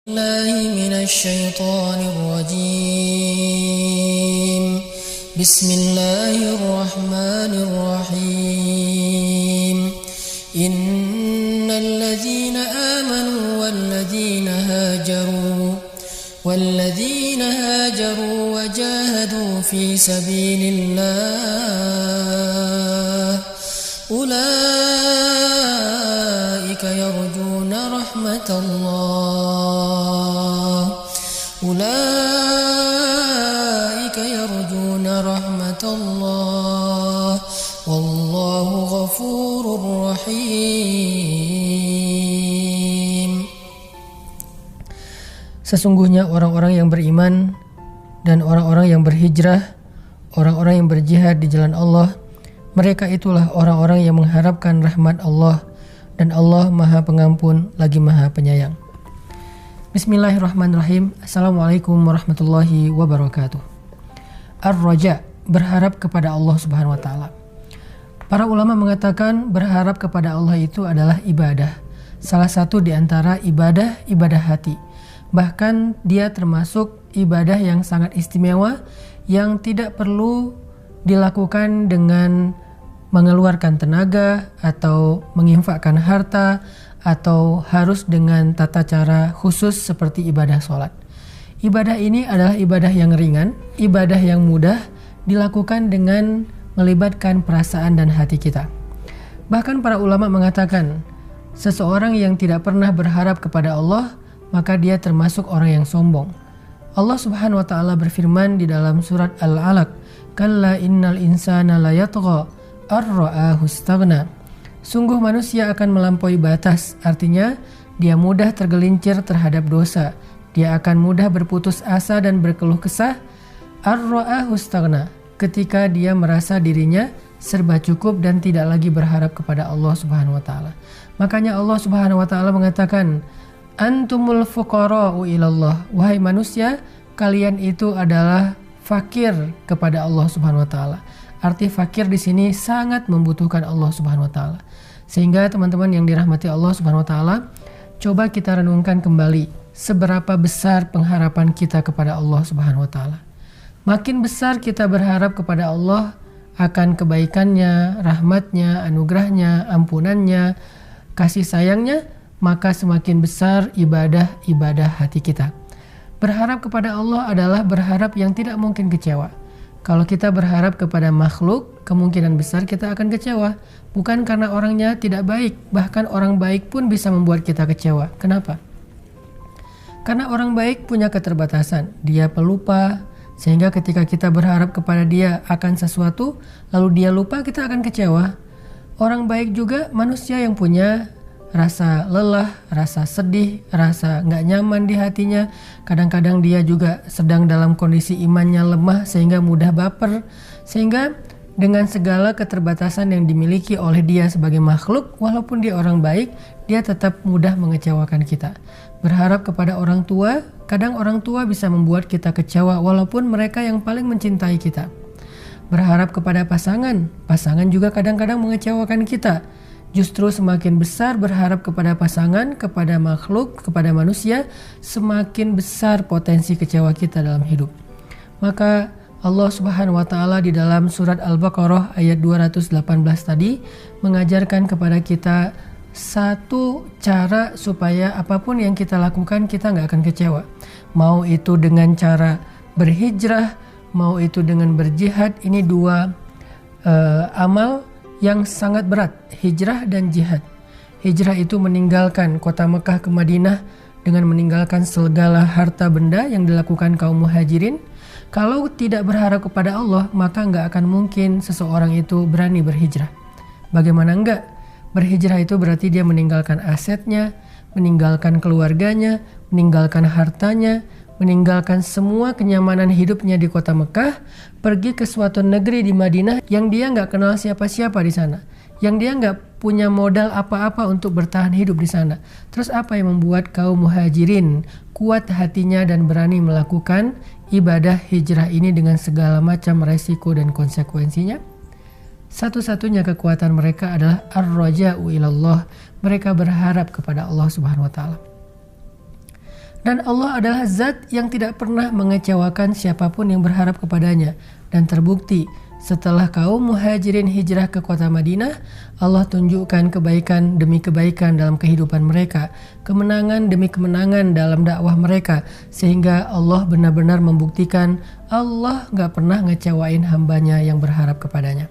الله من الشيطان الرجيم بسم الله الرحمن الرحيم إن الذين آمنوا والذين هاجروا وجاهدوا في سبيل الله أولئك يرجون رحمة الله والله غفور رحيم. Sesungguhnya orang-orang yang beriman dan orang-orang yang berhijrah, orang-orang yang berjihad di jalan Allah, mereka itulah orang-orang yang mengharapkan rahmat Allah, dan Allah Maha Pengampun lagi Maha Penyayang. Bismillahirrahmanirrahim. Assalamualaikum warahmatullahi wabarakatuh. Ar-Raja, berharap kepada Allah Subhanahu wa taala. Para ulama mengatakan berharap kepada Allah itu adalah ibadah. Salah satu di antara ibadah hati. Bahkan dia termasuk ibadah yang sangat istimewa yang tidak perlu dilakukan dengan mengeluarkan tenaga atau menginfakkan harta atau harus dengan tata cara khusus seperti ibadah sholat. Ibadah ini adalah ibadah yang ringan, ibadah yang mudah dilakukan dengan melibatkan perasaan dan hati kita. Bahkan para ulama mengatakan seseorang yang tidak pernah berharap kepada Allah, maka dia termasuk orang yang sombong. Allah Subhanahu wa taala berfirman di dalam surat Al-Alaq, "Kalla innal insana layatgha ar-ra'ahu istaghna." Sungguh manusia akan melampaui batas, artinya dia mudah tergelincir terhadap dosa. Dia akan mudah berputus asa dan berkeluh kesah. Ar-ra'ahu istaghna, ketika dia merasa dirinya serba cukup dan tidak lagi berharap kepada Allah Subhanahu wa taala. Makanya Allah Subhanahu wa taala mengatakan, "Antumul fuqara'u ilallah." Wahai manusia, kalian itu adalah fakir kepada Allah Subhanahu wa taala. Arti fakir di sini sangat membutuhkan Allah Subhanahu wa taala. Sehingga teman-teman yang dirahmati Allah Subhanahu wa taala, coba kita renungkan kembali seberapa besar pengharapan kita kepada Allah Subhanahu wa taala. Makin besar kita berharap kepada Allah akan kebaikannya, rahmatnya, anugerahnya, ampunannya, kasih sayangnya, maka semakin besar ibadah hati kita. Berharap kepada Allah adalah berharap yang tidak mungkin kecewa. Kalau kita berharap kepada makhluk, kemungkinan besar kita akan kecewa. Bukan karena orangnya tidak baik, bahkan orang baik pun bisa membuat kita kecewa. Kenapa? Karena orang baik punya keterbatasan, dia pelupa, sehingga ketika kita berharap kepada dia akan sesuatu, lalu dia lupa, kita akan kecewa. Orang baik juga manusia yang punya rasa lelah, rasa sedih, rasa gak nyaman di hatinya. Kadang-kadang dia juga sedang dalam kondisi imannya lemah sehingga mudah baper. Sehingga dengan segala keterbatasan yang dimiliki oleh dia sebagai makhluk, walaupun dia orang baik, dia tetap mudah mengecewakan kita. Berharap kepada orang tua, kadang orang tua bisa membuat kita kecewa walaupun mereka yang paling mencintai kita. Berharap kepada pasangan juga kadang-kadang mengecewakan kita. Justru semakin besar berharap kepada pasangan, kepada makhluk, kepada manusia, semakin besar potensi kecewa kita dalam hidup. Maka Allah Subhanahu wa taala di dalam surat Al-Baqarah ayat 218 tadi mengajarkan kepada kita satu cara supaya apapun yang kita lakukan kita gak akan kecewa. Mau itu dengan cara berhijrah, mau itu dengan berjihad. Ini dua amal yang sangat berat, hijrah dan jihad. Hijrah itu meninggalkan kota Mekah ke Madinah dengan meninggalkan segala harta benda yang dilakukan kaum muhajirin. Kalau tidak berharap kepada Allah, maka nggak akan mungkin seseorang itu berani berhijrah. Bagaimana enggak? Berhijrah itu berarti dia meninggalkan asetnya, meninggalkan keluarganya, meninggalkan hartanya, meninggalkan semua kenyamanan hidupnya di kota Mekah, pergi ke suatu negeri di Madinah yang dia nggak kenal siapa-siapa di sana, yang dia nggak punya modal apa-apa untuk bertahan hidup di sana. Terus apa yang membuat kaum muhajirin kuat hatinya dan berani melakukan ibadah hijrah ini dengan segala macam resiko dan konsekuensinya? Satu-satunya kekuatan mereka adalah ar-raja'u ilallah. Mereka berharap kepada Allah Subhanahu wa taala. Dan Allah adalah zat yang tidak pernah mengecewakan siapapun yang berharap kepadanya. Dan terbukti setelah kaum muhajirin hijrah ke kota Madinah, Allah tunjukkan kebaikan demi kebaikan dalam kehidupan mereka, kemenangan demi kemenangan dalam dakwah mereka, sehingga Allah benar-benar membuktikan Allah gak pernah ngecewain hambanya yang berharap kepadanya.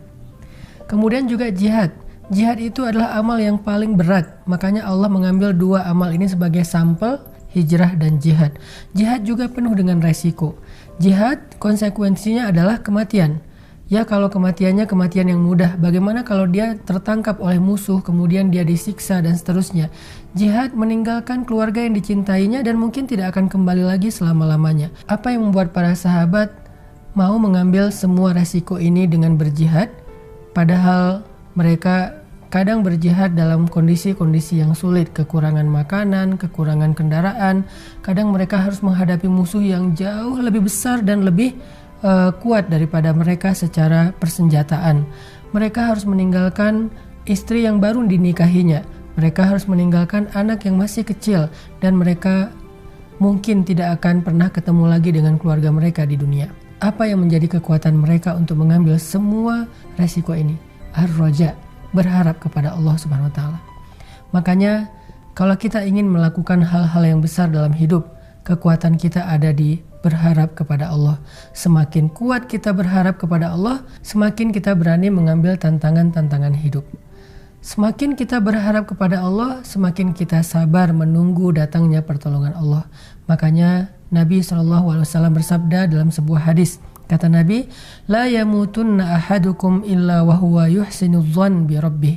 Kemudian juga jihad. Jihad itu adalah amal yang paling berat, makanya Allah mengambil dua amal ini sebagai sampel, hijrah dan jihad. Jihad juga penuh dengan resiko. Jihad konsekuensinya adalah kematian. Ya, kalau kematiannya kematian yang mudah, bagaimana kalau dia tertangkap oleh musuh, kemudian dia disiksa dan seterusnya. Jihad meninggalkan keluarga yang dicintainya dan mungkin tidak akan kembali lagi selama-lamanya. Apa yang membuat para sahabat mau mengambil semua resiko ini dengan berjihad, padahal mereka kadang berjihad dalam kondisi-kondisi yang sulit, kekurangan makanan, kekurangan kendaraan. Kadang mereka harus menghadapi musuh yang jauh lebih besar dan lebih kuat daripada mereka secara persenjataan. Mereka harus meninggalkan istri yang baru dinikahinya. Mereka harus meninggalkan anak yang masih kecil dan mereka mungkin tidak akan pernah ketemu lagi dengan keluarga mereka di dunia. Apa yang menjadi kekuatan mereka untuk mengambil semua resiko ini? Ar-Raja, berharap kepada Allah Subhanahu wa taala. Makanya kalau kita ingin melakukan hal-hal yang besar dalam hidup, kekuatan kita ada di berharap kepada Allah. Semakin kuat kita berharap kepada Allah, semakin kita berani mengambil tantangan-tantangan hidup. Semakin kita berharap kepada Allah, semakin kita sabar menunggu datangnya pertolongan Allah. Makanya Nabi SAW bersabda dalam sebuah hadis, kata Nabi, la yamutunna ahadukum illa wa huwa yuhsinu dzan bi rabbih.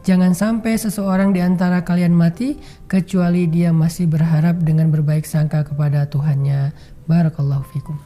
Jangan sampai seseorang di antara kalian mati kecuali dia masih berharap dengan berbaik sangka kepada Tuhannya. Barakallahu fikum.